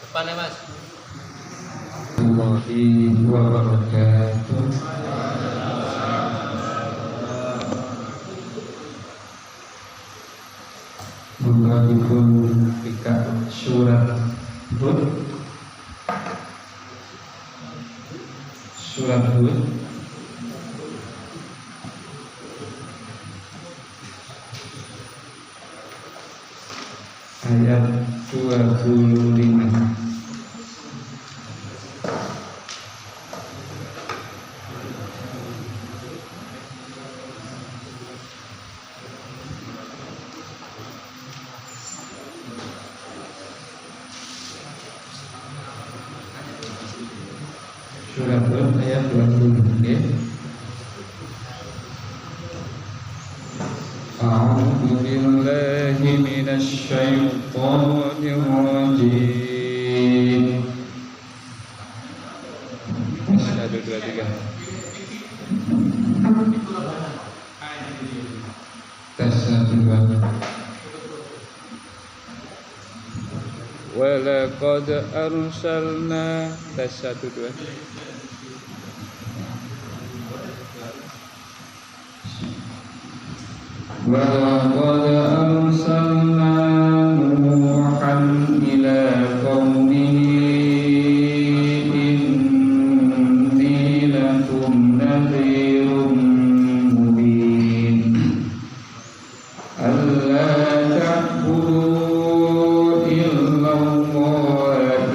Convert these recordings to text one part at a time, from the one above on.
Depan ya Mas. Warahmatullahi wabarakatuh. Mengabulkan ketika surat Hud, ayat 25. Surat Hud ayat 20. A'udzu billahi minasy syaithanir rajim. Satu dua tiga. Tes satu dua. Walaqad arsalna. Tes satu dua. Walaqad arsalna Nuhan ila qaumihi inni lakum nadhirun mubin alla ta'budu illallah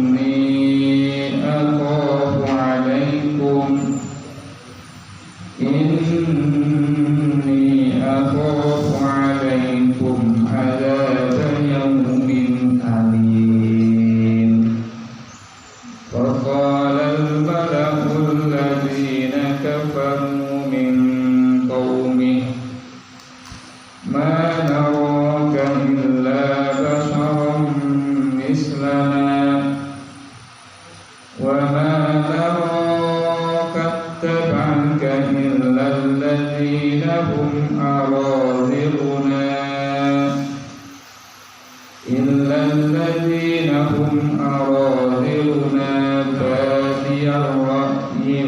inni akhafu 'alaikum عذاب يوم أليم وقال الملأ الذين كفروا من قومه ما نراك إلا بشرا مثلنا وما نراك اتبعك إلا الذين هم أراذلنا بادي الرأي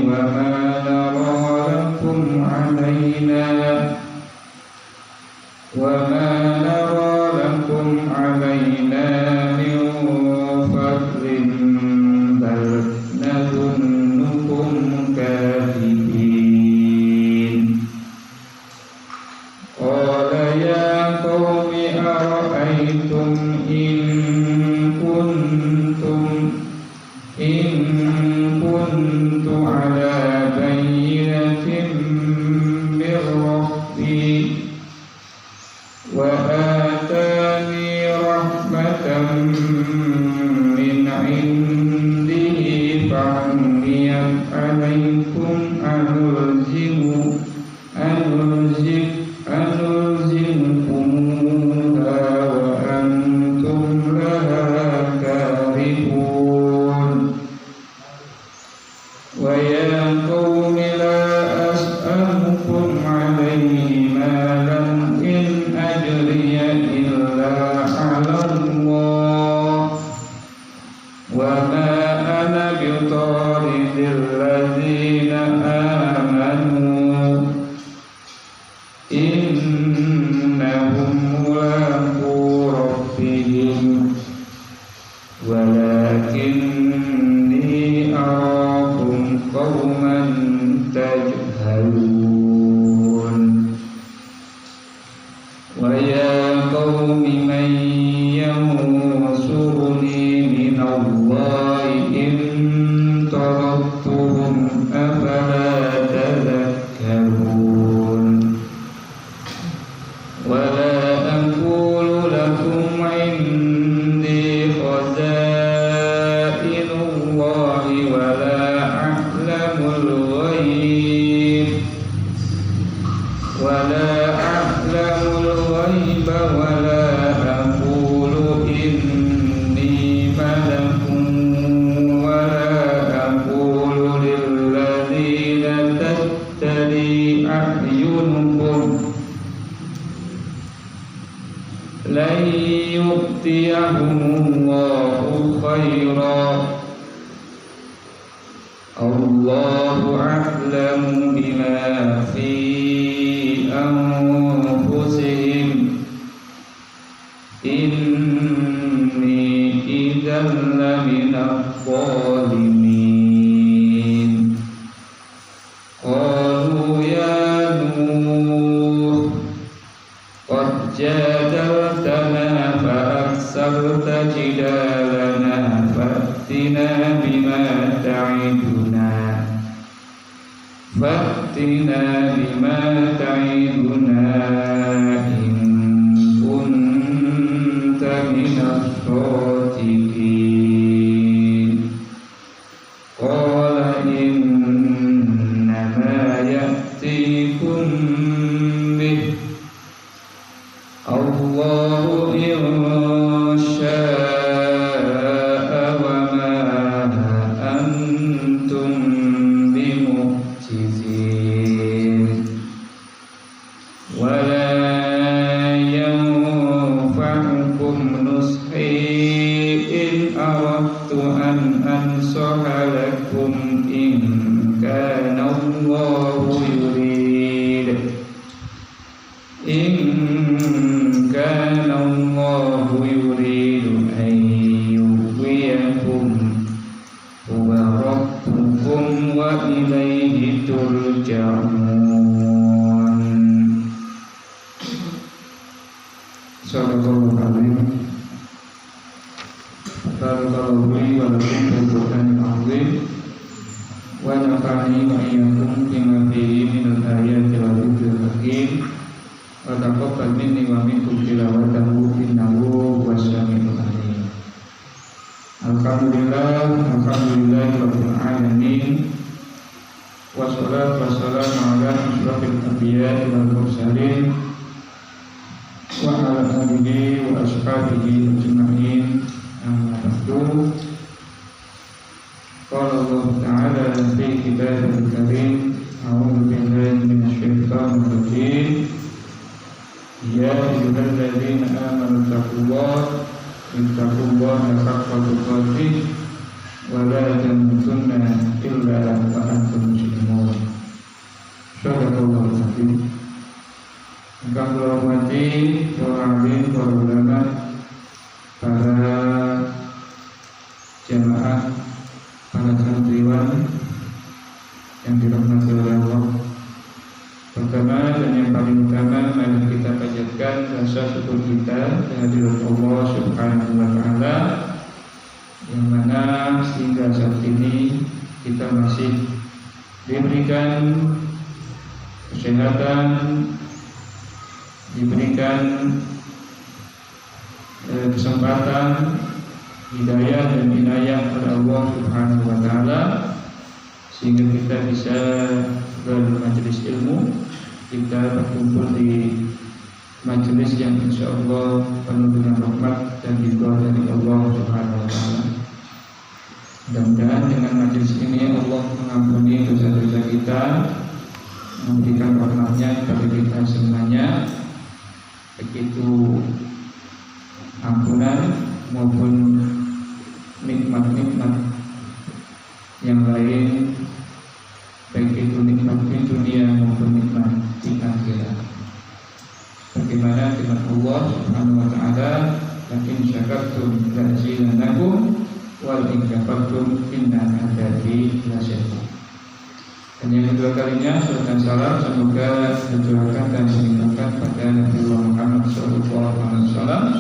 وما نرى لكم علينا من فضل بل نظنكم كاذبين قال يا قوم أرأيتم إن كنت على بينة من ربي وآتاني رحمة من عنده فعميت عليكم أنلزمكموها وأنتم لها كارهون ويا قوم لا أسألكم عليه مالا إن أجري إلا على الله وما أنا بطارد الذين آمنوا إنهم ملاقو ربهم ولكني أراكم قوما تجهلون ويا قوم من ينصرني من الله إن طردتهم أفلا تذكرون ولا أقول لكم عندي yu'tiyahumullahu khairan. Allahu a'lamu bima fi anfusihim inni idzan laminadh dhalimin. Qalu ya Nuh qad jadaltana fa aksarta jidalana fa'tina bima ta'iduna in kunta minas shadiqin. Qala innama ya'tikum bih Allahu in syaa wa ma antum bimu'jizin wa la yanfa'ukum nushi in aradtu an ansaha lakum in kana Allahu yurid an yughwiyakum huwa rabbukum wa ilayhi turja'un. Sallallahu alaihi Barakallahu li wa lakum fil Qur'anil azim wa nafa'ani wa iyyakum bima fihi minal ayati wal dhikril hakim. Wa taqabbal minni wa minkum tilawatahu innahu huwas-sami'ul 'alim. Alhamdulillah rabbil alamin. Wassalatu wassalamu ala asyrafil anbiya'i wal mursalin wa ala alihi wa ashabihi ajma'in. Amma ba'du. Qala Allah ta'ala fi kitabihi karim. A'udzu billahi minasy syaithanir rajim. Ya ayyuhalladzina amanu taqullaha haqqa tuqatih wa la tamutunna illa wa antum muslimun. Shadaqallahu al-azim. Engkau hormati para alim, para ulama, para jamaah, para santriwan yang dirahmati oleh Allah. Pertama dan yang paling utama, mari kita panjatkan rasa syukur kita kehadirat Allah Subhanahu wa Ta'ala, yang mana sehingga saat ini kita masih diberikan kesehatan, diberikan kesempatan, hidayah dan inayah oleh Allah Subhanahu wa Ta'ala, sehingga kita bisa bermajelis ilmu, kita berkumpul di majelis yang insya Allah penuh dengan rahmat dan ridha dari Allah Subhanahu wa Ta'ala. Mudah-mudahan dengan majelis ini Allah mengampuni dosa-dosa kita, memberikan rahmatnya kepada kita semuanya, begitu ampunan maupun nikmat-nikmat yang lain, baik itu nikmat di dunia maupun nikmat di akhirat. Bagaimana firman Allah Subhanahu wa Ta'ala, "Lakin syakartum la'azidannakum wal in kafartum inna 'adzabi lasyadid." Dan yang kedua kalinya salam dan salam semoga tercurahkan dan dilimpahkan pada Nabi Muhammad SAW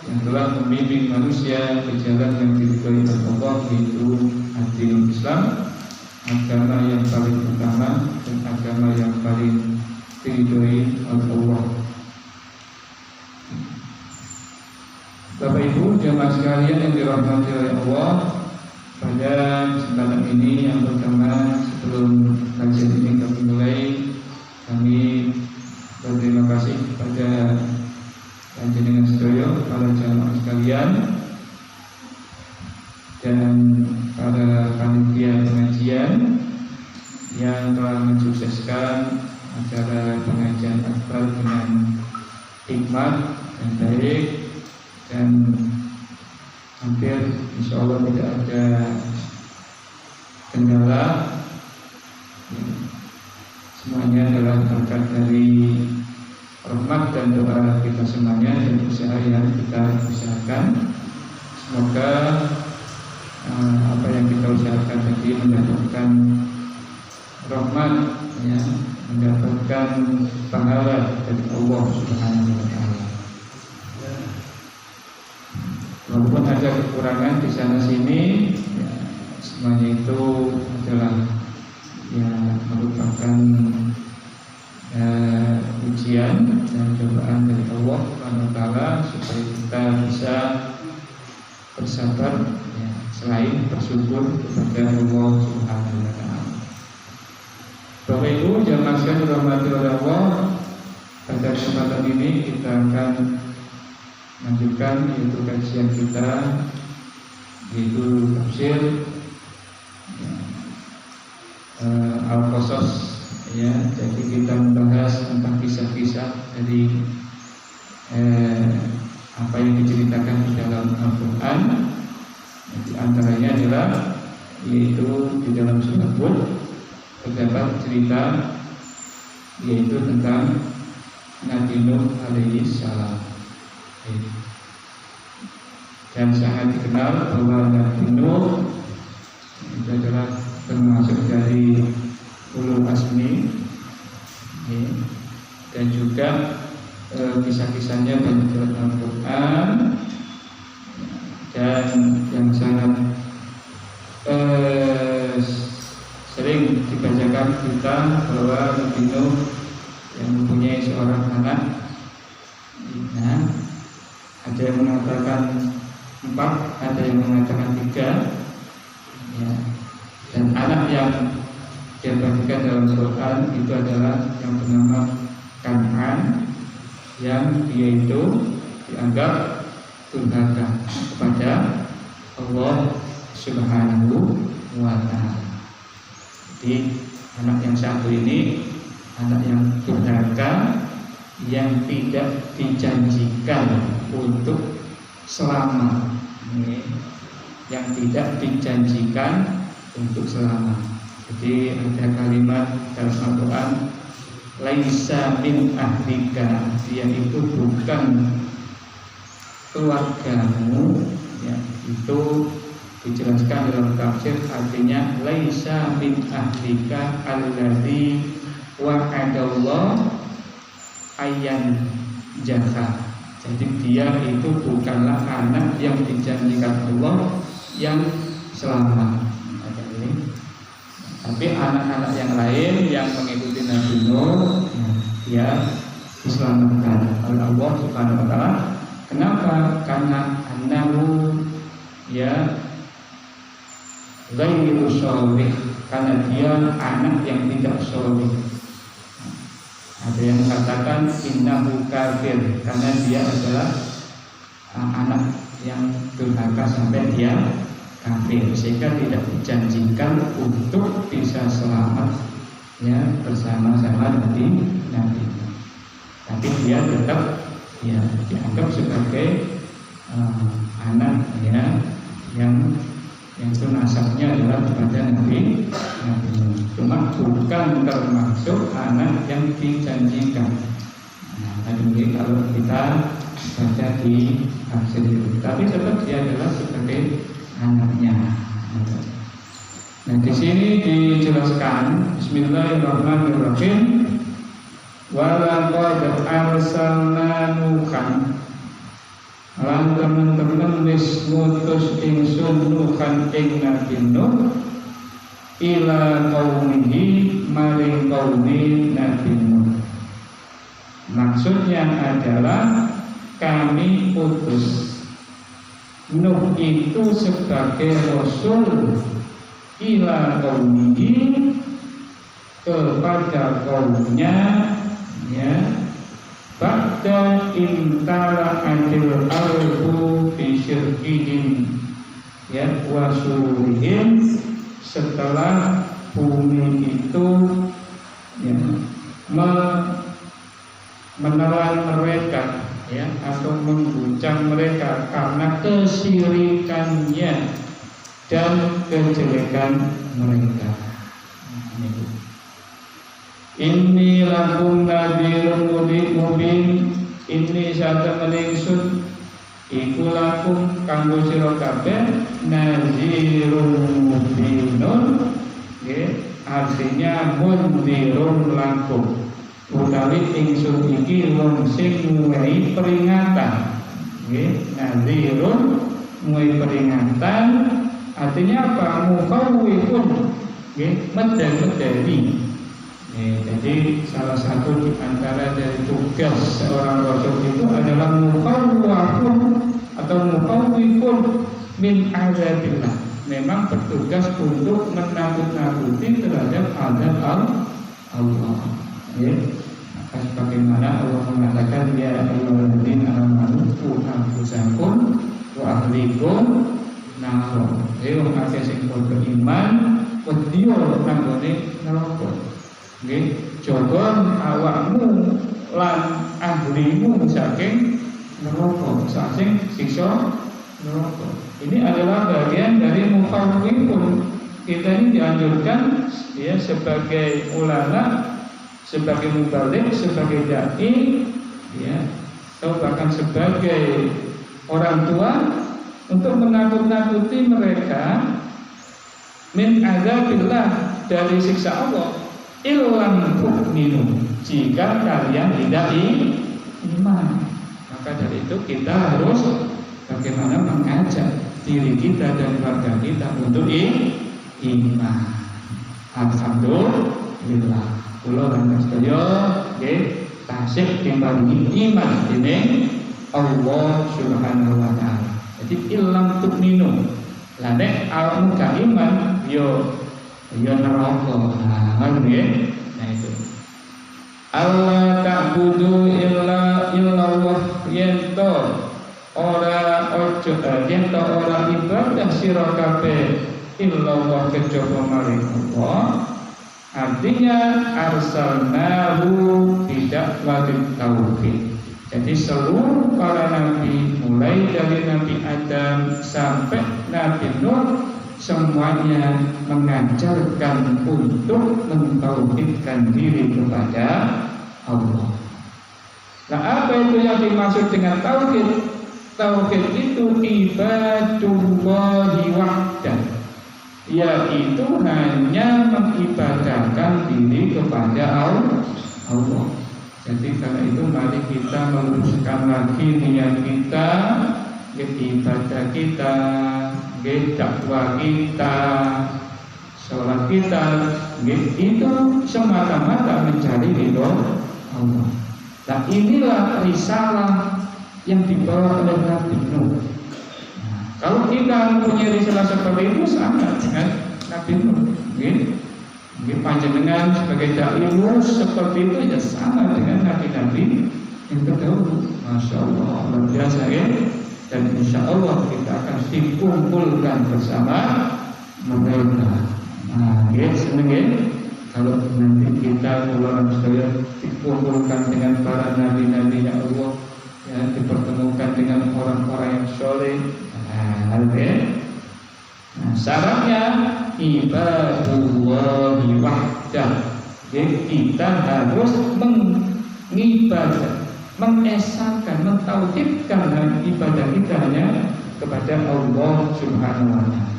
yang telah membimbing manusia ke jalan yang diridhoi Allah, yaitu agama Islam, agama yang paling utama dan agama yang paling diridhoi oleh Allah. Bapak Ibu jemaah sekalian yang dirahmati oleh Allah, pada kesempatan ini yang pertama sebelum kajian ini kami mulai, kami berterima kasih kepada panjenengan sedaya, para jamaah sekalian dan para panitia pengajian yang telah mensukseskan acara pengajian akbar dengan hikmat rahmat dan baik, dan hampir insya Allah tidak ada kendala. Semuanya adalah berkat dari rahmat dan doa kita semuanya dan usaha yang kita usahakan. Semoga apa yang kita usahakan tadi mendapatkan rahmat, ya, mendapatkan pahala dari Allah Subhanahu wa taala. Walaupun ada kekurangan di sana sini, ya, semuanya itu adalah ya merupakan ujian dan cobaan dari Allah Subhanahu wa taala supaya kita bisa bersabar, ya, selain bersyukur kepada Allah Subhanahu wa taala. Bapak Ibu jamaah sekalian dirahmati oleh Allah, pada kesempatan ini kita akan lanjutkan yaitu kajian kita, yaitu tafsir Al-Qasas, ya. Jadi kita membahas tentang kisah-kisah dari apa yang diceritakan di dalam Al-Quran. Di antaranya adalah yaitu di dalam surah Hud terdapat cerita yaitu tentang Nabi Nuh alaihi salam. Dan sangat dikenal bahwa Nabi Nuh itu adalah termasuk dari ulul azmi, ya. Dan juga kisah-kisahnya banyak dalam Al-Quran, dan yang sangat sering dibacakan kita bahwa Nabi Nuh yang mempunyai seorang anak. Nah, ada yang mengatakan 4, ada yang mengatakan 3, ya. Dan anak yang dia bagikan dalam Al-Quran itu adalah yang bernama Kan'an, yang dia itu dianggap durhaka kepada Allah Subhanahu wa ta'ala. Jadi anak yang satu ini anak yang durhaka, yang tidak dijanjikan untuk selama, yang tidak dijanjikan untuk selama. Jadi ada kalimat dalam Al-Quran, laisa min ahlika, dia itu bukan keluargamu, ya. Itu dijelaskan dalam tafsir, artinya laisa min ahlika alladzi wa'adallah ayyan jaka. Jadi dia itu bukanlah anak yang dijanjikan Allah yang selamat. Tapi anak-anak yang lain yang mengikuti Nabi Nuh, dia diselamatkan oleh Allah Subhanahu wa taala. Kenapa? Karena annahu, ya, ghairu sholih, karena dia anak yang tidak sholih. Ada yang mengatakan innahu kafir, karena dia adalah anak yang durhaka sampai dia kafir, sehingga tidak dijanjikan untuk bisa selamat, ya, bersama-sama Nabi. Tapi dia tetap, ya, dianggap sebagai anak, ya, yang itu nasabnya adalah kepada Nabi. Cuma bukan termasuk anak yang dijanjikan. Nah, tadi kalau kita baca di tafsir itu, tapi tetap dia adalah sebagai anaknya. Nah, di sini dijelaskan Bismillahirrahmanirrahim, walaqad arsalna Nuhan, lan teman-teman wis ngutus ingsun Nuhan ing Nabi Nuh ila qaumihi, maring qaumi Nabi Nuh. Maksudnya adalah kami utus Nuh itu sebagai rasul ila qaumihi, kepada kaumnya, ya, ba'da intala adil ardu fi syirkihim, ya, wasurihim, setelah bumi itu, ya, menelan mereka ya, atau mengguncang mereka karena kesyirikannya dan kejelekan mereka. Inni lakum nadhirun mubin. Inni satemene ingsun iku lakum kanggo sira kabeh nadhirun mubinun. Artinya mundhirun lakum. Utawi ingsun iki wong sing nguwehi peringatan. Nadhirun nguwehi peringatan. Artinya apa? Mukhawwifun. Medeni. Jadi salah satu di antara dari tugas seorang rasul itu adalah mukhawwafun atau mukhawwifun min azabillah. Memang bertugas untuk menakut-nakuti terhadap azab Allah. Maka sebagaimana Allah mengatakan ya ayyuhalladzina amanu qu anfusakum wa ahlikum nar. Wong akeh sing beriman wedya nanggone neraka. Jogon awakmu lan ahlimu saking neraka, saking siksa neraka. Ini adalah bagian dari mukhawwifun. Kita ini dianjurkan ya sebagai ulama, sebagai mubalik, sebagai dai, ya, atau bahkan sebagai orang tua untuk menakut-nakuti mereka min azabillah, dari siksa Allah. Illam tu'minu, jika kalian tidak iman. Maka dari itu kita harus bagaimana mengajak diri kita dan keluarga kita untuk iman. Alhamdulillah. Kula lan sedaya nggih tasih diparingi iman dening Allah Subhanahu wa taala. Jadi illam tu'minu. Lah nek awakmu gak iman yo neraka. Nah itu. Allah ta'budu illa illallah, yento ora ojo yento ora ibadah sira kabeh illallah kejaba maring Allah. Artinya arsalnahu tidak wajib tauhid. Jadi seluruh para nabi mulai dari Nabi Adam sampai Nabi Nuh semuanya mengajarkan untuk mentauhidkan diri kepada Allah. Nah, apa itu yang dimaksud dengan tauhid? Tauhid itu ibadullahi wahdah, yaitu hanya mengibadahkan diri kepada Allah. Jadi karena itu mari kita meluruskan lagi niat kita, ibadah kita, dakwah kita, sholat kita, itu semata-mata mencari ridho Allah. Nah, inilah risalah yang dibawa oleh Nabi Nuh. Kalau kita mempunyai risalah seperti itu sama dengan Nabi Nuh. Panjenengan sebagai dai seperti itu ya sama dengan nabi-nabi yang terdahulu. Masya Allah, luar biasa ya. Dan insya Allah kita akan dikumpulkan bersama mereka. Nah, seneng ya. Kalau nanti kita ulama sekalian dikumpulkan dengan para nabi-nabi yang Allah, ya, dipertemukan dengan orang-orang yang soleh. Nah, syaratnya ibadullahi wahdah. Jadi kita harus mengibadah, mengesahkan, mentauhidkan ibadah kita hanya kepada Allah Subhanahu wa taala.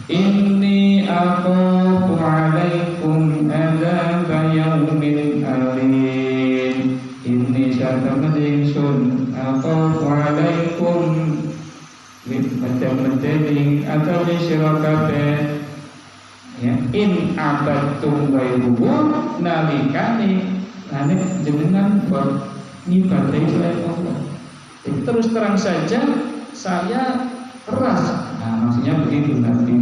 Inni akhafu 'alaikum adzab yaumin alim. Inni satamad ingsun akhafu 'alaikum Mending atau sira kabeh ya in abatum ghairuhu nalikane ane jenengan ngibadahi selain Allah. Jadi terus terang saja saya keras. Nah, maksudnya begitu Nabi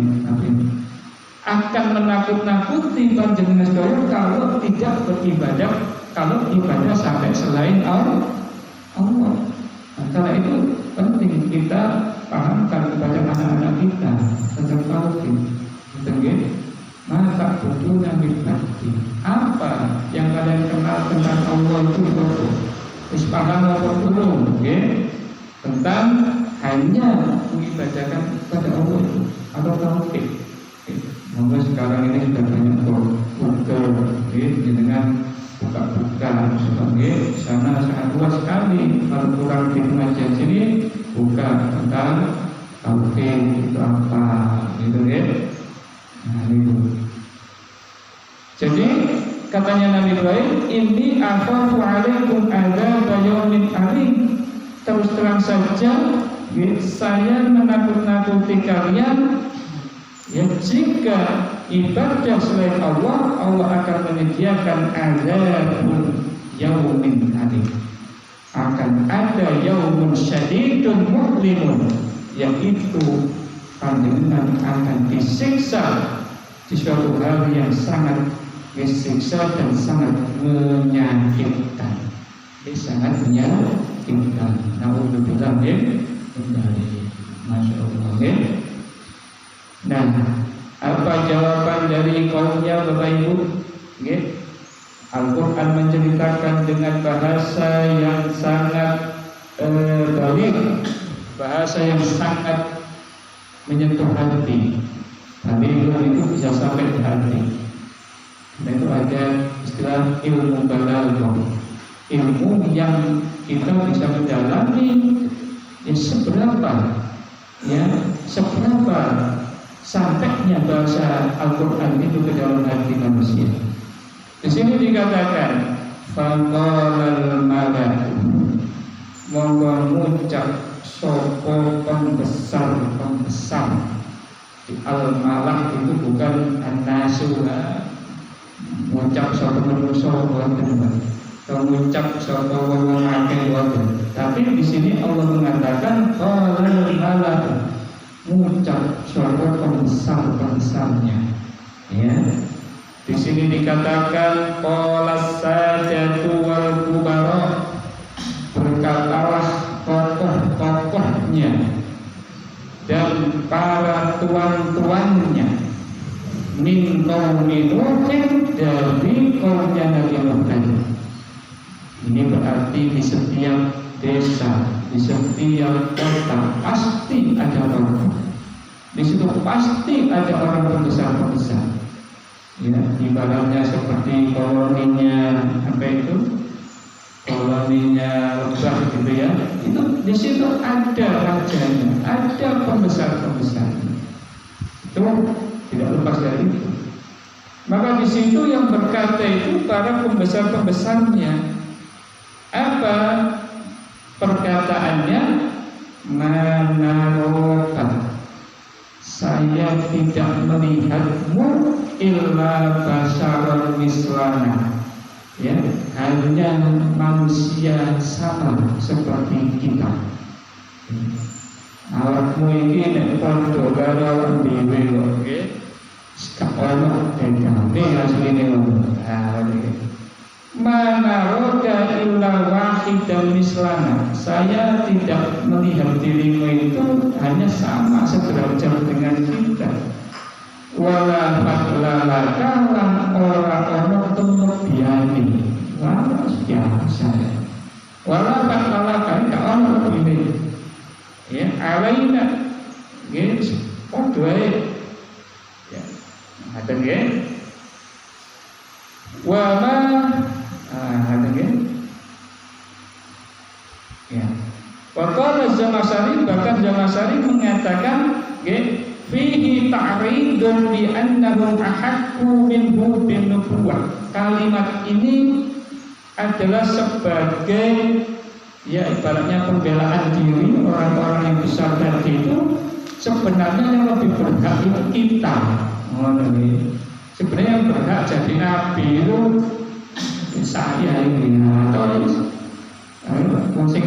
akan menakut-nakuti panjenengan sedaya kalau tidak beribadah, kalau ibadah sampai selain Allah. Nah, karena itu penting kita pahamkan kepada anak-anak kita tentang tauhid. Mata butuh nabi. Apa yang kalian kenal tentang Allah itu? Wis paham apa belum? Tentang hanya mengibadahkan kepada Allah itu atau tauhid. Maka sekarang ini sudah banyak Google dengan buka-buka sebagai sana sangat luas sekali. Kalau kurang di pengajian sini buka tentang tauhid itu apa, gitu ya. Nah itu. Jadi katanya Nabi Ibrahim, ini akhafu alaikum adzab yaumin alim. Terus terang saja, saya menakut-nakuti kalian. Ya, jika ibadah selain Allah, Allah akan menyediakan azabun yaumin alim. Akan ada yaumun syadidun mu'limun, yaitu panjenengan akan disiksa di suatu hari yang sangat disiksa dan sangat menyakitkan. Sangat menyakitkan. Naudzubillah min dzalik. Masya Allah. Nah, apa jawaban dari kaumnya Bapak Ibu? Al-Quran menceritakan dengan bahasa yang sangat baik, bahasa yang sangat menyentuh hati. Balighun itu bisa sampai di hati. Dan itu ada istilah ilmu balaghah, ilmu yang kita bisa mendalami seberapa sampainya bahasa Al-Quran itu ke dalam hati manusia. Di sini dikatakan faqalal malak, monggo ngucap sapa pembesar di al-malak itu bukan an-nasu, ngucap sapa manusia boten, mengucap sapa wong akeh boten. Tapi di sini Allah mengatakan qalal malak, mengucap suara pembesar-pembesarnya. Ya. Di sini dikatakan qalas sadatu wal kubara, berkatalah tokoh-tokohnya dan para tuan-tuannya min qaumi Nuhin, dari kaumnya Nabi Nuh. Ini berarti di setiap desa, di setiap kota pasti ada orang. Di situ pasti ada orang pembesar-pembesar. Ya, ibaratnya seperti koloninya apa itu? Koloninya Lebah gitu ya. Itu di situ ada rajanya, ada pembesar-pembesarnya. Itu tidak lepas dari itu. Maka di situ yang berkata itu para pembesar-pembesarnya. Apa perkataannya? Manaroka, saya tidak melihatmu illa basyaran mislana, ya, hanya manusia sama seperti kita. Awakmu ini nek padha karo dhewe kok, nggih. Sekolah dekane asline ngono. Manaroka illa wahidan mislana, saya tidak melihat dirimu itu hanya sama sederajat dengan kita. Wala faklalaka lan ora ono tumebiyane, wala biasa. Wala faklalaka gak ono ini. Ya, alaina nggih padha ae. Ya, ngaten nggih. Wa ma ya. Waqala Zamakhsyari, bahkan Zamakhsyari mengatakan fihi ta'ridun bi annahum ahaqqu minhu bin nubuwah. Kalimat ini adalah sebagai ya ibaratnya pembelaan diri orang-orang yang besar tadi itu. Sebenarnya yang lebih berhak itu kita. Sebenarnya yang berhak jadi nabi itu saya ini atau musik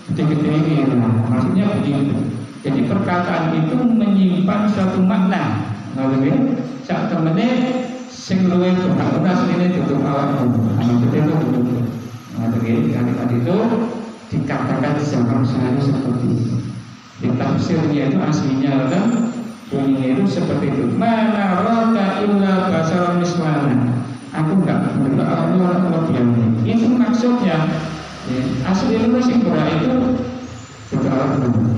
gede-gede ini, maksudnya begitu. Jadi perkataan itu menyimpan suatu makna. Lalu saat temennya sing luwih berhak ini tutup awakmu, maksudnya itu begitu. Kalimat itu dikatakan Zamakhsyari seperti itu. Di tafsirnya itu aslinya kan bunyinya itu seperti itu. Mana roka illa basyaran mislana. Aku enggak melihat orang lebih. Itu maksudnya Ya, asli sing berat itu betul.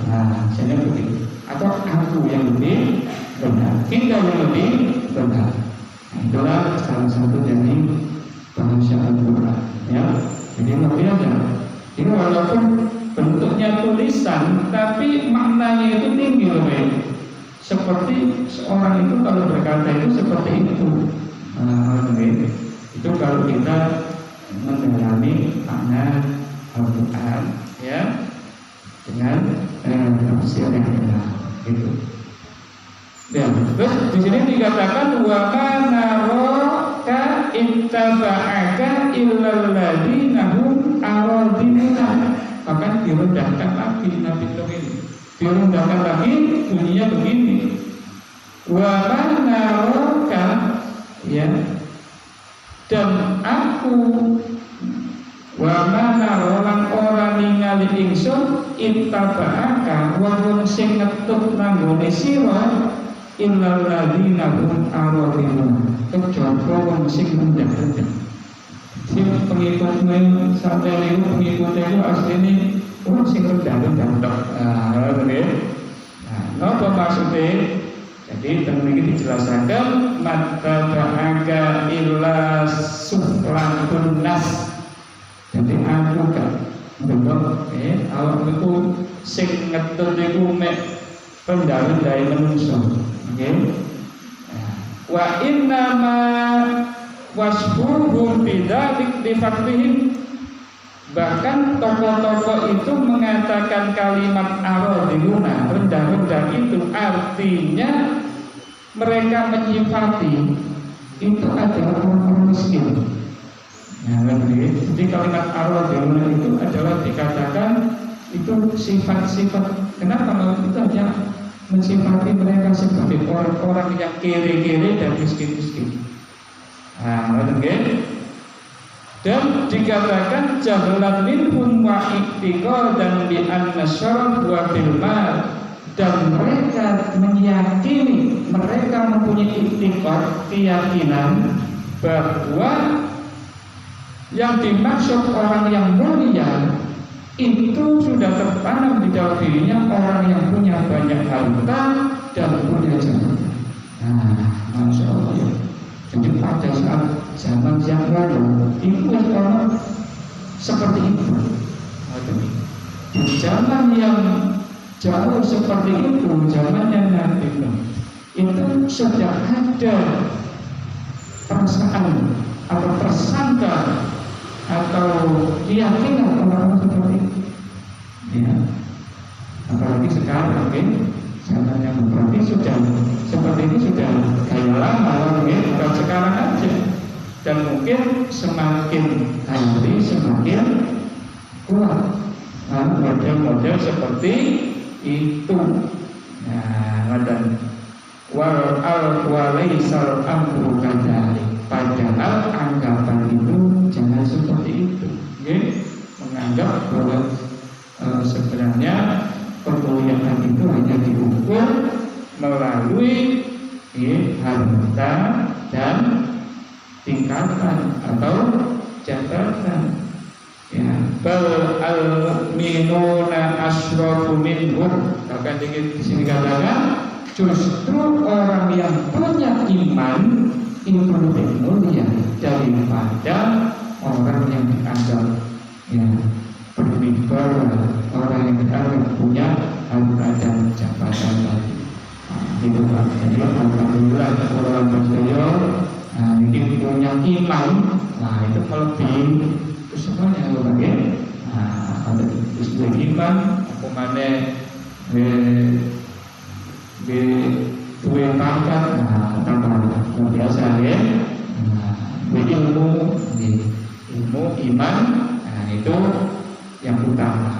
Nah, jadi begitu. Atau aku yang lebih benar, kita yang lebih benar. Nah, itulah salah satu dari bahasa Al-Quran. Ya, jadi lebih aja. Ini walaupun bentuknya tulisan, tapi maknanya itu tinggi lebih. Seperti seorang itu kalau berkata itu seperti itu. Itu kalau kita mendalami makna Al-Quran, ya, dengan tafsir yang benar, gitu. Ya, terus di sini dikatakan wa kana raka ittaba'aka illal ladzina hum aradina. Maka direndahkan lagi Nabi Nuh ini. Direndahkan lagi bunyinya begini. Wa kana raka, ya. Dan aku wa mana orang ningali ingsun ittaba'aka wa hum sing ngetut nanggone sira innal ladzina hum aradun kejaba wong sing rendah-rendah. Sing pengikutnya sampai niku pengikutnya itu asline wong sing rendah-rendah tok. Nah, napa maksudnya? Jadi tentang ini dijelaskan mata ba'aka illa suflatun nas. Jadi aku kan belum awak itu sing ngetut iku mek pendhawe-pendhawe manusa. Nggih. Wa inna ma wasfuhum bidzalik li faqrihim. Bahkan tokoh-tokoh itu mengatakan kalimat aradiluna, rendah-rendah itu artinya mereka menyifati itu adalah orang miskin. Nah, jadi kalimat aradiluna itu adalah dikatakan itu sifat-sifat. Kenapa? Kalau itu hanya mensifati mereka sebagai orang-orang yang kere-kere dan miskin-miskin. Nah, dan dikatakan jahlan minhum wa i'tiqadan bi anna syaraf wa bil mal, dan mereka meyakini, mereka mempunyai i'tiqad, keyakinan bahwa yang dimaksud orang yang mulia itu sudah tertanam di dalam dirinya orang yang punya banyak harta dan punya jabatan. Nah, masya Allah ya. Jadi pada saat zaman yang lalu itu orang seperti itu. Di zaman yang jauh seperti itu, zamannya Nabi Nuh, itu sudah ada perasaan atau prasangka atau keyakinan orang seperti itu. Ya. Apalagi sekarang, zaman yang berarti sudah seperti ini sudah kayak lama, bukan sekarang aja. Dan mungkin semakin hari semakin kuat model-model seperti itu. Nah, dan walaisal amru kadzalik. Padahal anggapan itu jangan seperti itu. Menganggap bahwa sebenarnya kemuliaan itu hanya diukur melalui harta dan tingkatan atau jabatan. Ya, bal al-mu'minuna asrafu minhum. Bahkan di sini katakan justru orang yang punya iman itu lebih mulia daripada orang yang dianggap berwibawa, orang yang dianggap punya harta dan jabatan tadi. Itu Pak. Jadi alhamdulillah orang bersedia ini punya iman. Nah, itu lebih itu semuanya berbagai. Nah, ada istilah iman, apa mana dua pangkat, tambah biasa ya. Ilmu, iman, itu yang utama.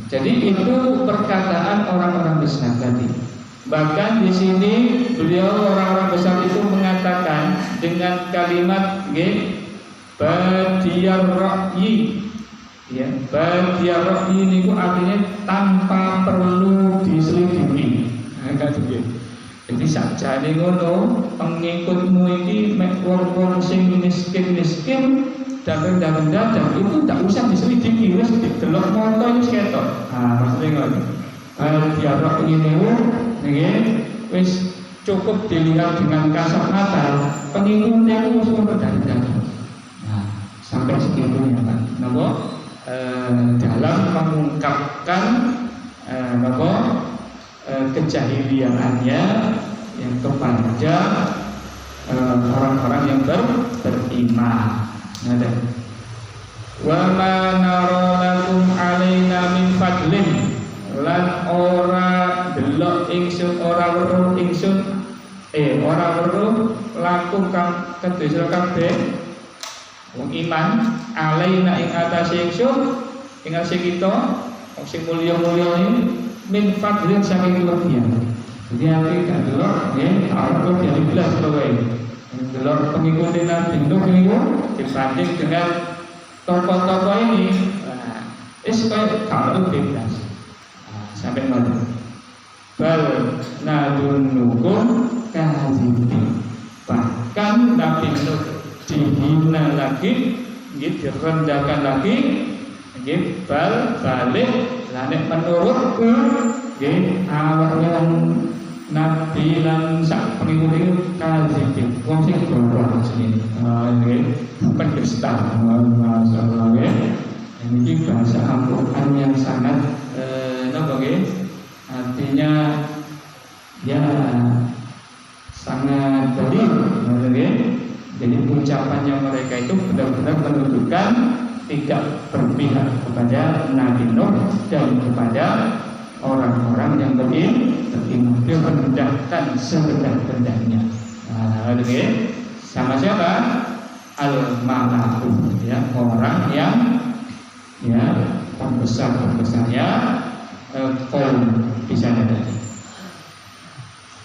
Jadi itu perkataan orang-orang besar tadi. Bahkan di sini beliau orang-orang besar itu mengatakan dengan kalimat badiyar ra'yi. Ya, badiyar ra'yi ini artinya tanpa perlu diselidiki. Jadi sakjane ngono, pengikutmu iki mek wong sing miskin-miskin dan rendah-rendah dan itu tak usah diselidiki, wis didelok moto wis ketok. Maksudnya ngono. Diarep ngene nggih, wis cukup dilihat dengan kasat mata, pengikutnya itu semua rendah-rendah. Sampai segitunya Pak. Napa? Dalam mengungkapkan kejahiliannya yang kepada orang-orang yang beriman. Ada. Wa ma nara lakum alaina min fadlin lan ora delok ingsun ora weruh ingsun ora weruh lakum kang kedhe kabeh wong iman alaina ing atase ingsun ing atase kita wong sing mulya-mulya ini min fadlin saking kelebihan. Jadi nanti kan delok nggih arep lebih belas kowe. Delok pengikut Nabi Nuh niku dibanding dengan tokoh-tokoh ini. Wis koyo kalau bebas. Sampai mana? Bal nadunnukum kadzibin. Bahkan Nabi Nuh dihina lagi, direndahkan lagi, bal balik lanek menurut awalnya Nabi lan sak pengikut itu kadzibin. Wong sing bodoh sini. Pendusta. Masyaallah ya. Ini bahasa Al-Qur'an yang sangat artinya ya sangat belit. Jadi ucapannya mereka itu benar-benar menunjukkan tidak berpihak kepada Nabi Nuh dan kepada orang-orang yang beriman. Dia merendahkan serendah-rendahnya. Sama siapa? Al-Mala'u, ya, orang yang ya pembesarnya kaum bisa ada.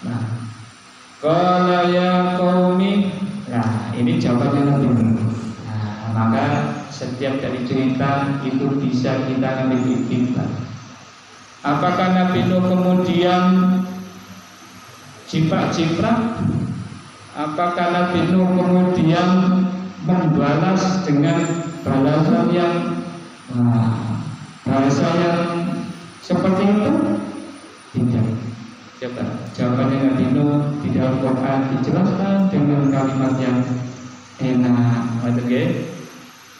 Nah, qala ya qaumi. Nah, ini jawabannya Nabi. Nah, maka setiap dari cerita itu bisa kita ambil hikmah. Apakah Nabi Nuh kemudian ciprak-ciprak? Apakah Nabi Nuh kemudian membalas dengan balasan yang bahasa yang seperti itu? Tidak. Coba jawabannya Nabi Nuh di dalam Quran dijelaskan dengan kalimat yang enak.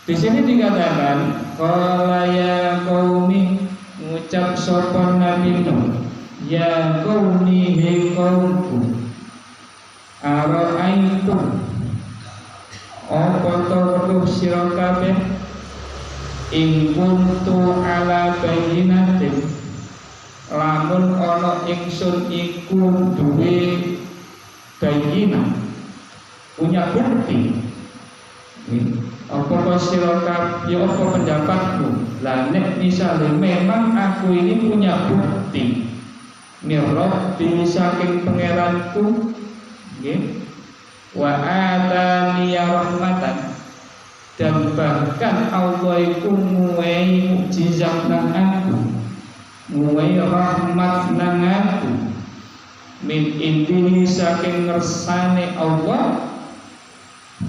Di sini dikatakan qala ya qaumi, ngucap sapa Nabi Nuh, ya qaumi he qaumku, ara'aitum apa to weruh sira kabeh ing kuntu ala bayyinatin lamun ana ingsun iku duwe bayyinah punya bukti. Apa sira kabeh apa pendapatmu? Lah nek misale memang aku ini punya bukti mirrabbi saking pangeranku nggih, wa atani rahmatan, dan bahkan Allah iku muwei mukjizat nang aku, muwei rahmat nang aku, min indihi saking ngersane Allah,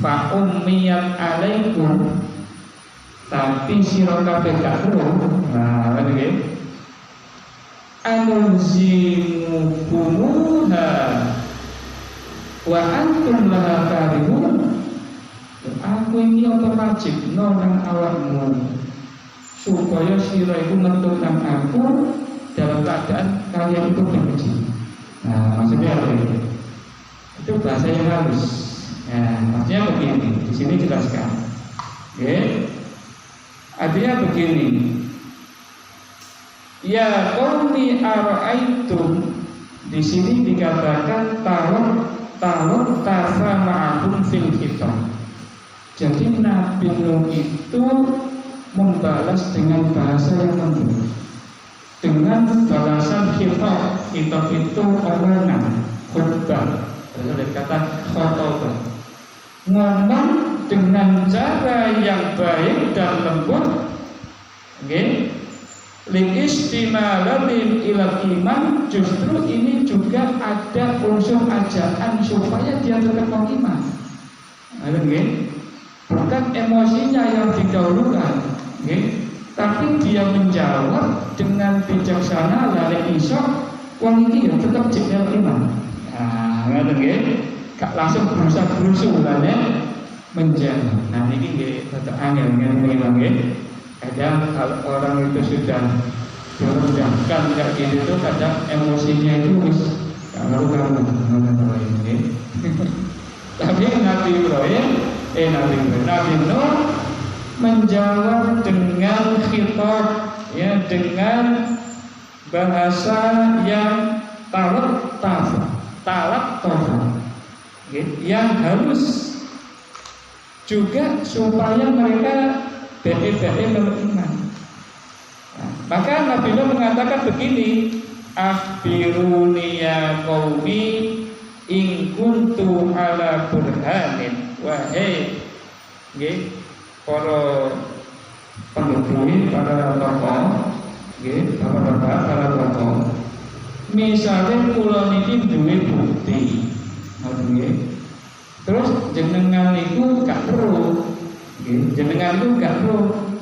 fa ummiyat alaikum, tapi sira kabeh gak ero. Nah, ngene anuzimukumuha wa antum laha karihun. Aku ini apa wajib nang awakmu supaya sira iku nuntut nang aku dalam keadaan kalian itu benci. Nah, maksudnya apa itu? Itu bahasa yang halus. Nah, maksudnya begini, di sini jelaskan. Oke. Artinya begini. Ya qaumi ara'aitum, di sini dikatakan talon tafa ma'akum fil khitab. Jadi Nabi Nuh itu membalas dengan bahasa yang lembut, dengan balasan khitab. Khitab itu omongan, khutbah, dari kata khotobah, ngomong dengan cara yang baik dan lembut. Okay? Liistimalatin ilal iman, justru ini juga ada unsur ajakan supaya dia tetap iman. Bukan emosinya yang didahulukan, tapi dia menjawab dengan bijaksana, lari isok, wong ini ya tetap jeknya iman. Nah, gak langsung berusaha menjawab. Nah ini tetap angel mengilang. Kadang kalau orang itu sudah direndahkan kayak gitu tuh, kadang emosinya itu kalau ini. Tapi Nabi Nuh menjawab dengan khitab, ya, dengan bahasa yang talak tofa, yang halus juga supaya mereka beriman. Maka Nabi Nuh mengatakan begini, akhbiruni ya qaumi in kuntu ala burhanin. Wahai para penduduk, para tokoh, para tokoh, misalnya kula niki duwe bukti, terus jenengan niku gak perlu, jenengan niku gak perlu,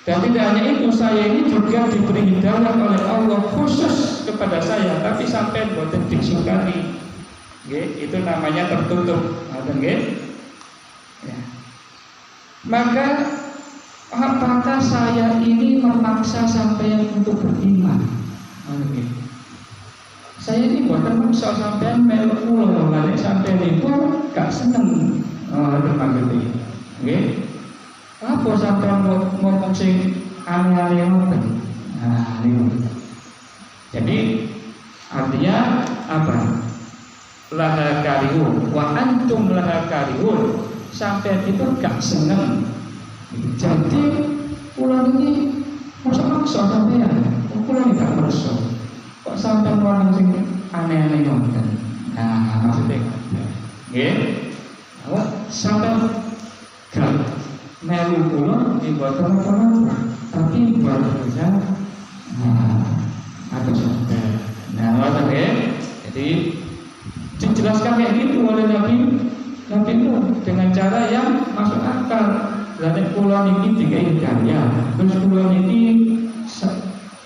dan tidak hanya itu, saya ini juga diberi hidayah oleh Allah khusus kepada saya, tapi sampai boten disukani, itu namanya tertutup, ya. Maka apakah saya ini memaksa sampai untuk beriman? Saya ini bukan maksa sampai meluk kula, lalu sampai itu gak seneng, apa sampai ngomong sing aneh-aneh ngoten. Nah, ini. Jadi artinya apa? Laha karihun wa antum laha karihun, sampai itu gak seneng. Jadi kula ini maksa sampean, kula ini gak maksa. Kok sampai ngomong sing aneh-aneh ngoten. Nah, maksudnya nggih. Sampai gak melu kula di boten apa, tapi buat kerja atau sampai. Nah, jadi dijelaskan kayak gitu oleh Nabi Nuh dengan cara yang masuk akal. Lalu kula niki dikai hidayah, terus kula niki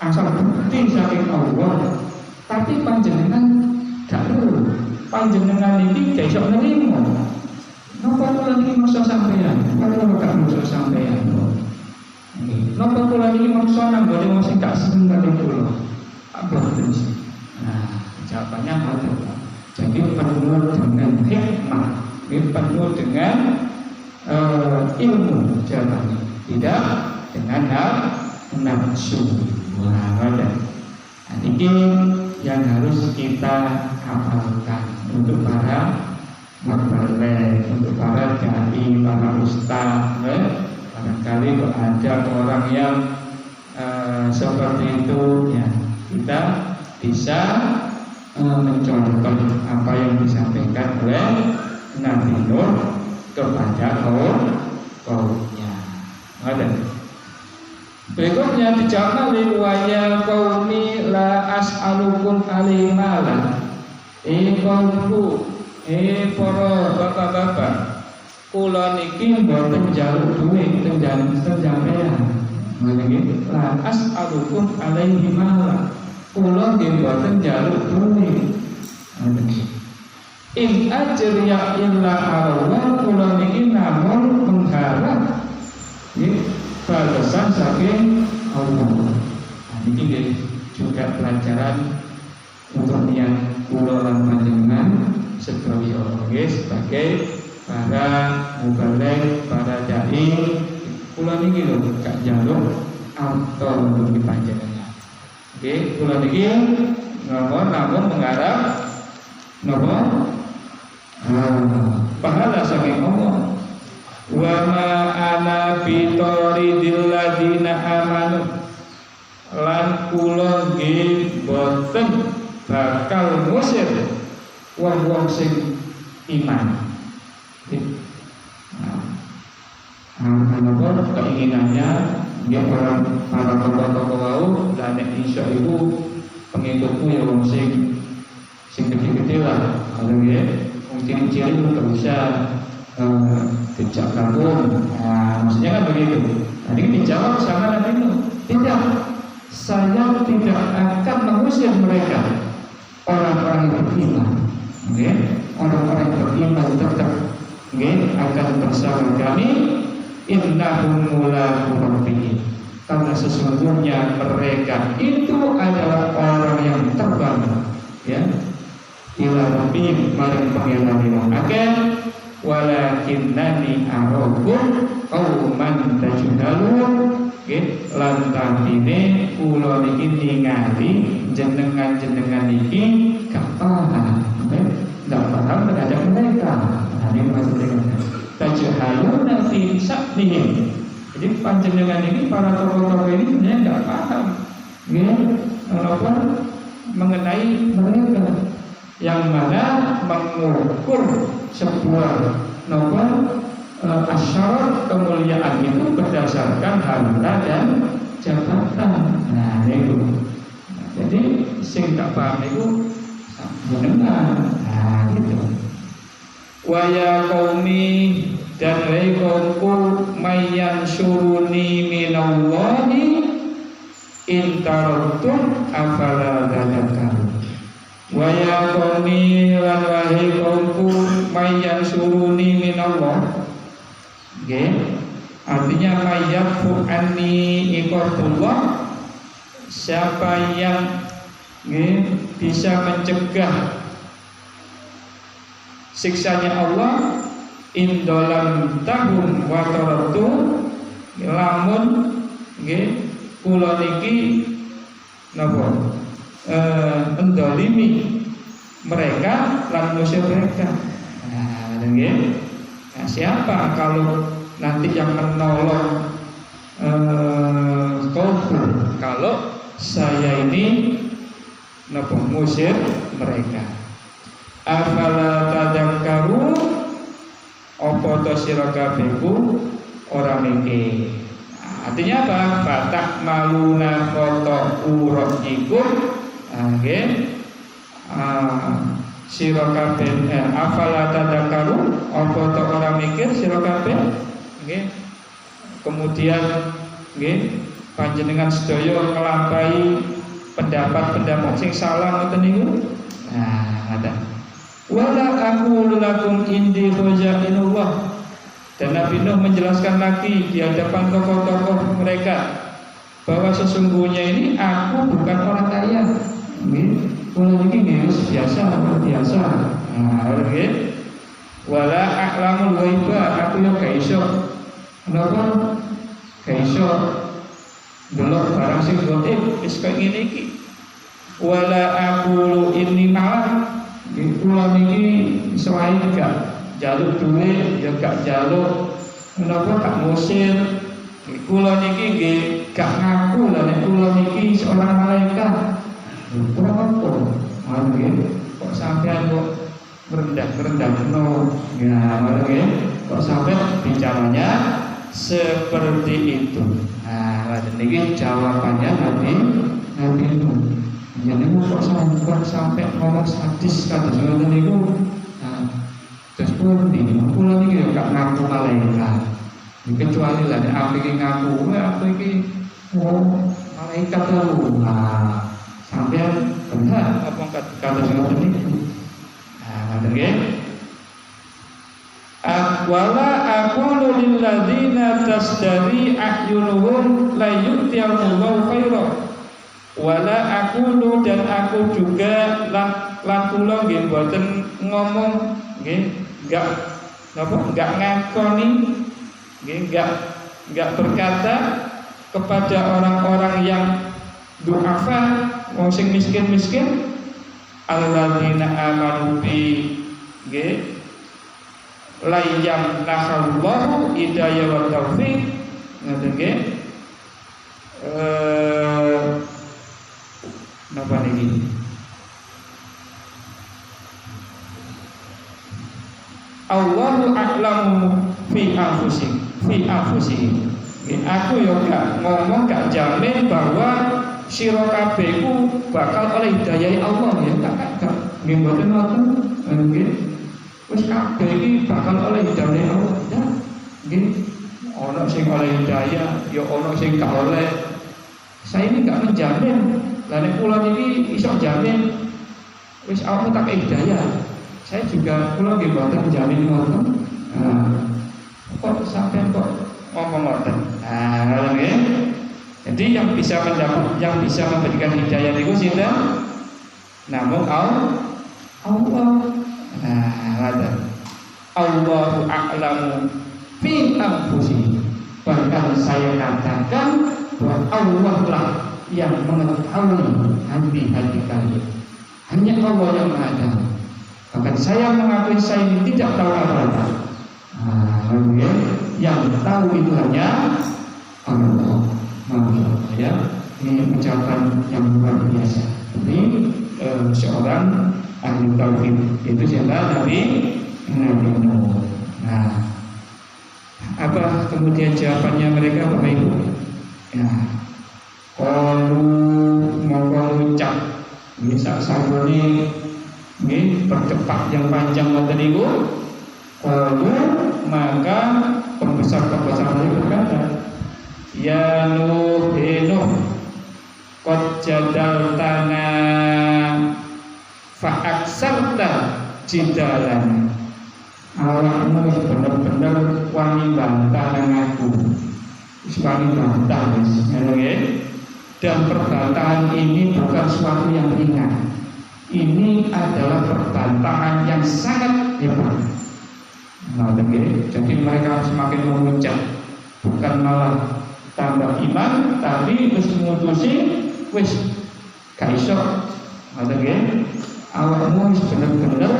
asal bukti saking Allah, tapi panjenengan gak perlu. Panjenengan niki gak iso nerimo. Napa kula niki maksa sampeyan? Kalau gak maksa sampeyan. Napa kula niki maksa nanggone wong sing gak seneng karo kula? Apa terus? Nah, jawabannya apa? Jadi penuh dengan hikmah, penuh dengan ilmu jawabannya, tidak dengan nafsu. Nah, ini yang harus kita hafalkan untuk para muballigh, untuk para dai, para ustaz. Barangkali ada orang yang seperti itu, ya kita bisa mencontoh apa yang disampaikan oleh Nabi Nuh kepada kaumnya. Berikutnya dijawab oleh waya qaumi la as'alukum alaihi malan. Kaumku, para bapak-bapak, kula niki mboten njaluk duit tenjang sampeyan. Ngene la as'alukum alaihi malan. Kula nggih mboten njaluk duit. In ajriya illa Allah, kula niki namung mengharap balasan saking Allah. Ini juga pelajaran untuk niat kula lan panjenengan sedaya sebagai para muballigh, para dai. Kula niki lho gak njaluk auto untuk panjenengan. Kula niki namun mengharap pahala saking Allah. Wa ma ana bitoridil ladina amanu, lan kula nggih boten bakal ngusir wong-wong sing iman. Nah, keinginannya Nggih para tokoh-tokoh wau lan nek insya iku pengikutku ya wong sing gede-gede lah. Kalau nggih wong cilik-cilik enggak usah dijak gabung. Maksudnya kan begitu. Tadi dijawab sama Nabi Nuh, tidak, saya tidak akan mengusir mereka, orang-orang yang beriman. Okay? Orang-orang yang beriman tetap akan bersama kami. Innahum mulaqu rabbihim, karena sesungguhnya mereka itu adalah orang yang terbang, ya, ila rabbihim maring pangeran wong akeh. Walakinnani arakum qauman tajhalun, nggih, lan tampine kula niki ningali jenengan-jenengan iki gak paham, gak paham terhadap mereka. Ini maksudnya tajhaluna fi sa'nihim. Jadi panjenengan ini para tokoh-tokoh ini sebenarnya gak paham, apa mengenai mereka, yang mana mengukur sebuah asyarat kemuliaan itu berdasarkan harta dan jabatan. Nah itu, jadi sing tak paham itu benar. Nah gitu. Wa ya qaumi, dan wahai kaumku, mayyan suruni minallahi in taraktum afala tadhakkarun. Wa ya qaumi, lan wahai kaumku, mayyan suruni minallah. Nggih, artinya mayyafu anni iqatullah, siapa yang bisa mencegah siksanya Allah, indolam tahun wa taratu, lamun kula niki napa endolimi mereka lan ngusir mereka. Nah, siapa kalau nanti yang menolong kalau saya ini ngusir mereka? Afala tadakkaru, apa to sira kabehku ora mikir. Artinya apa? Fatak maluna foto uraikum, nggih, sira kabeh afala tadakkaru, apa to ora mikir sira kabeh, nggih. Kemudian nggih, panjenengan sedaya nglampahi pendapat-pendapat sing salah ngoten niku. Nah, ada. Wala aqulu lakum indi khazainullah. Dan Nabi Nuh menjelaskan lagi di hadapan tokoh-tokoh mereka bahwa sesungguhnya ini aku bukan orang kaya. Kalau ini biasa, biasa. Wala a'lamul ghaiba, aku yang gak iso. Kenapa? Gak iso delok barang sing gaib wis kaya ngene iki. Wala aqulu inni malah, kula niki selain gak jaluk duit, ya gak jaluk, kenapa gak ngusir. Kula niki nggih gak ngaku lah nek kula niki seorang malaikat. Kurang apa? Nggih, kok sampean kok merendah-rendah no. Ya, nggih, kok sampai bicaranya seperti itu. Nah, niki jawabannya Nabi Nuh. Jadi kok sampai ngomong sadis kata ngoten niku. Terus pun di kula niki yo gak ngaku malaikat. Kecuali lah nek aku iki ngaku, aku iki malaikat lho. Nah, sampean benar apa kata ngoten niku. Nah, nggih. Wala aqulu lil ladzina tasdari a'yunuhum la yu'tiyahumullahu khairan. Wala aqulu, dan aku juga lan kula nggih mboten ngomong nggih enggak ngakoni nggih enggak berkata kepada orang-orang yang du'afa, wong sing miskin-miskin, alladzina amanu bi nggih layyam nahallahu hidayah wa taufiq, ngoten nggih. Napa niki? Allahu a'lamu fi anfusihim. Aku ya gak ngomong, gak jamin bahwa sira kabeh iku bakal oleh hidayah Allah ya, gak nggih mboten ngoten nggih. Wis kabeh iki bakal oleh hidayah Allah ya. Nggih. Ana sing oleh hidayah, ya ana sing gak oleh. Saya ini gak menjamin. Lah nek kula niki iso jamin wis Allah tak hidayah. Saya juga kula nggih mboten menjamin ngoten. Kok sampean kok ngomong ngoten. Nggih. Jadi yang bisa memberikan hidayah niku sinten? Namung Allah. Ngoten. Allahu a'lamu fi anfusihim. Bahkan saya katakan bahwa Allah lah yang mengetahui hati-hati kalian. Hanya Allah yang Maha tahu. Bahkan saya mengakui saya ini tidak tahu apa-apa. Yang tahu itu hanya Allah. Ya, ini ucapan yang luar biasa. Ini seorang ahli tauhid. Itu siapa? Nabi Nuh. Nah, apa kemudian jawabannya mereka Bapak Ibu? Ya, kalau mau ucap, ini saat ini percepat yang panjang ngoten niku. Lalu maka pembesar-pembesar itu berkata, ya Nuh, qad jadaltana fa'aksarta jidalan. Awakmu bener-bener wani bantah nang aku. Wis wani bantah wis, nggih. Dan perbantahan ini bukan suatu yang ringan. Ini adalah perbantahan yang sangat hebat. Jadi mereka semakin memuncak, bukan malah tambah iman, tapi wis mutusi wis gak iso. Awakmu wis bener-bener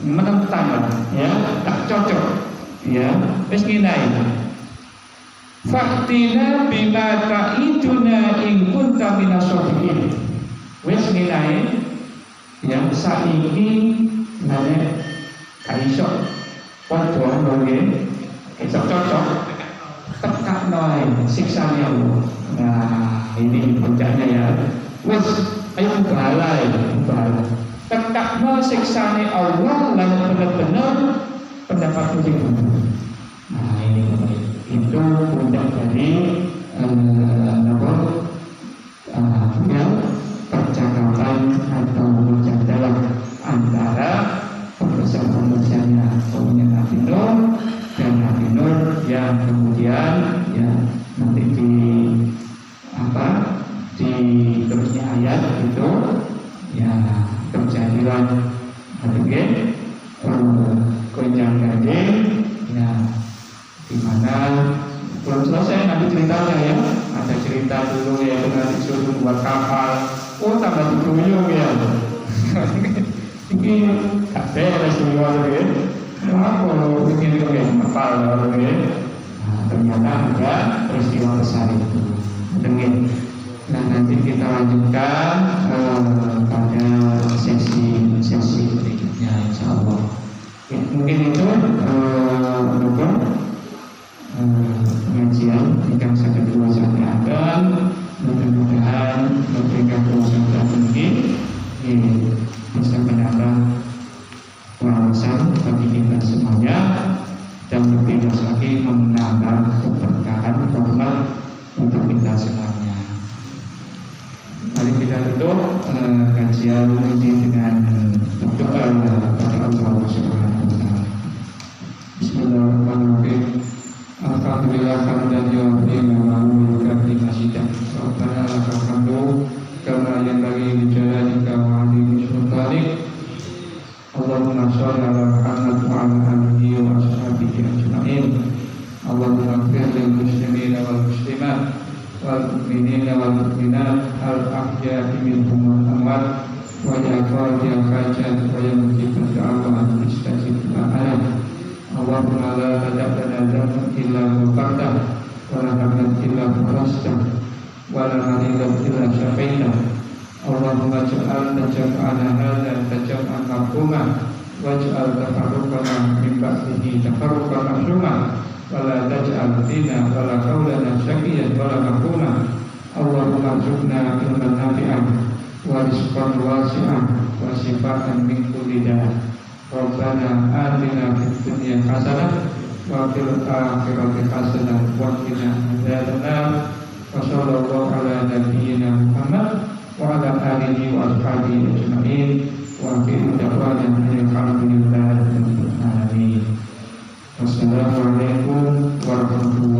menentang ya, tak cocok ya, wis nginae. Faktina bima ta'iduna in kunta minas shodiqin. Wis nginae ya, saiki nane gak iso padha nggih, iso cocok tekakno ae siksane Allah. Nah, ini puncaknya ya. Wis ayo balai, tekakno siksane Allah lan bener-bener pendapat itu. Nah, ini itu puncak dari percakapan atau mujadalah antara pembesar-pembesarnya Nabi Nuh dan Nabi Nuh yang kemudian ya nanti di terusnya ayat itu ya terjadilah goncang ganjing ya, di mana belum selesai nanti ceritanya ya, ada cerita dulu ya dengan disuruh buat kapal, tambah dikuyung ya. Ini gak beres semua ya. Kenapa kalau bikin kapal ya? Ternyata ada peristiwa besar itu. Nah, nanti kita lanjutkan pada sesi berikutnya insyaallah. Ya, mungkin itu pengajian yang saya kedua saya akan mudah-mudahan memberikan perusahaan mungkin bisa menambah wawasan bagi kita semuanya dan lebih lagi menambah keberkahan rahmat untuk kita semuanya. Mari kita tutup kajian ini dengan berdoa kepada Allah Subhanahu wa taala. Bismillahirrahmanirrahim. Alhamdulillah hamdan yu'ti wa yu'ti masidan. Rabbana lakal hamdu kama yanbaghi li jalalika wa 'azimi sultanik. Allahumma shalli ala Muhammad wa ala alihi wa ashabihi ajma'in. Allahumma ighfir lil muslimina wal muslimat wal mu'minina wal mu'minat al ahya'i minhum wal amwat wa ya qadiyal hajat wa ya mujibad da'awat istajib lana. Allahumma la tada'lana dhanban illa ghafartah wa la hamdan illa farajtah wa la maridan illa syafaitah. Allahumma ja'alna jam'ana hadha tajam'an marhuma waj'al tafarruqana min ba'dihi tafarruqan mahruma ولا تجعل فينا ولا قولنا شقيا ولا محروما اللهم ارزقنا علما نافعا ورزقا واسعا وشفاء من كل داء ربنا آتنا في الدنيا حسنة وفي الآخرة حسنة وقنا عذاب النار وصلى الله على نبينا محمد وعلى آله وأصحابه أجمعين وآخر دعوانا الحمد لله رب العالمين. Wassalamualaikum warahmatullahi